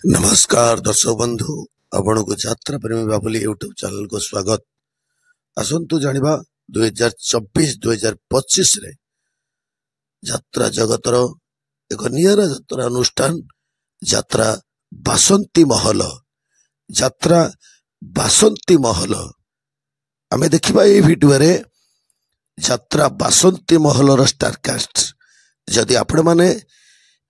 नमस्कार दर्शक बंधु आपण को यात्रा प्रेमी बाबुली यूट्यूब चैनल को स्वागत। आसतु जानिबा 2024-2025 रे यात्रा जगतर एक नियरा यात्रा अनुष्ठान यात्रा बासंती महल आमे देखिबा ए वीडियो रे यात्रा बासंती महल स्टारकास्ट। जदि आपण माने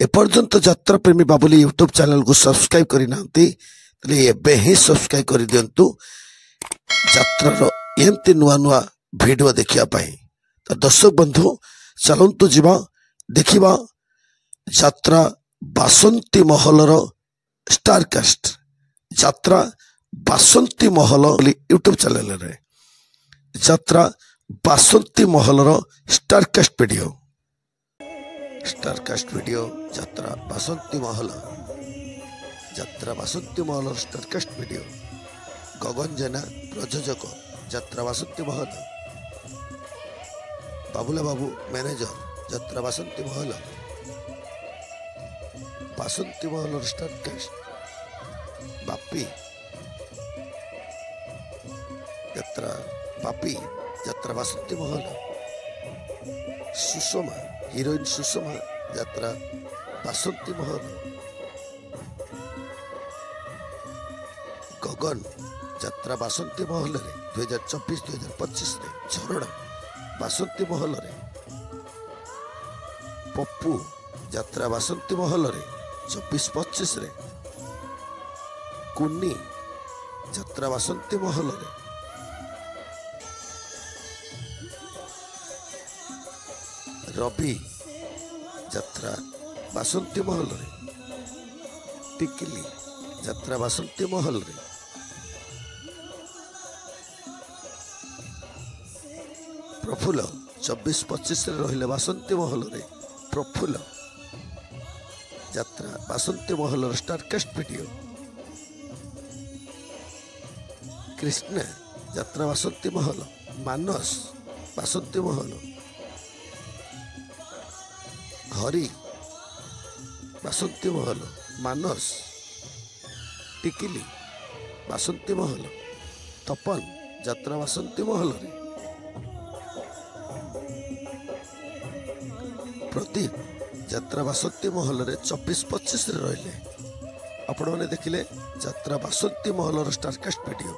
एपर्यंत यात्रा प्रेमी बाबुली यूट्यूब चैनल को सब्सक्राइब करना एबे ही सब्सक्राइब कर दिंतु यात्रा एमती नुआ नुआ वीडियो देखिया पाई। तो दर्शक बंधु चलतु जीवा देखिबा यात्रा बासंती महलर स्टारकास्ट। यात्रा बासंती महल यूट्यूब चैनल रे यात्रा बासंती महलर स्टारकास्ट वीडियो यात्रा बासंती महल स्टारकास्ट वीडियो गगन जेना प्रयोजक यात्रा बासंती महल बाबुला बाबू मैनेजर यात्रा बासंती महल स्टारकास्ट बापी यात्रा बासंती महल सुषमा हीरोइन सुषमा यात्रा बासंती महल गगन यात्रा बासंती महल 2024-2025 झरणा बासंती महल पप्पू यात्रा बासंती महल 24-25 कुन्नी यात्रा बासंती महल रवि यात्रा बासंती महल टिकली यात्रा बासंती महल प्रफुल्ल 24-25 रहिले बासंती महल प्रफुल्ल यात्रा बासंती महल स्टारकास्ट वीडियो कृष्णा यात्रा बासंती महल मानस बासंती महल हरि बासंती महल मानस टिकिली बासंती महल तपन यात्रा बासंती महल प्रदीप यात्रा बासंती महल 24-25 रहिले। आपण मैंने देखिले यात्रा बासंती महल स्टारकास्ट वीडियो।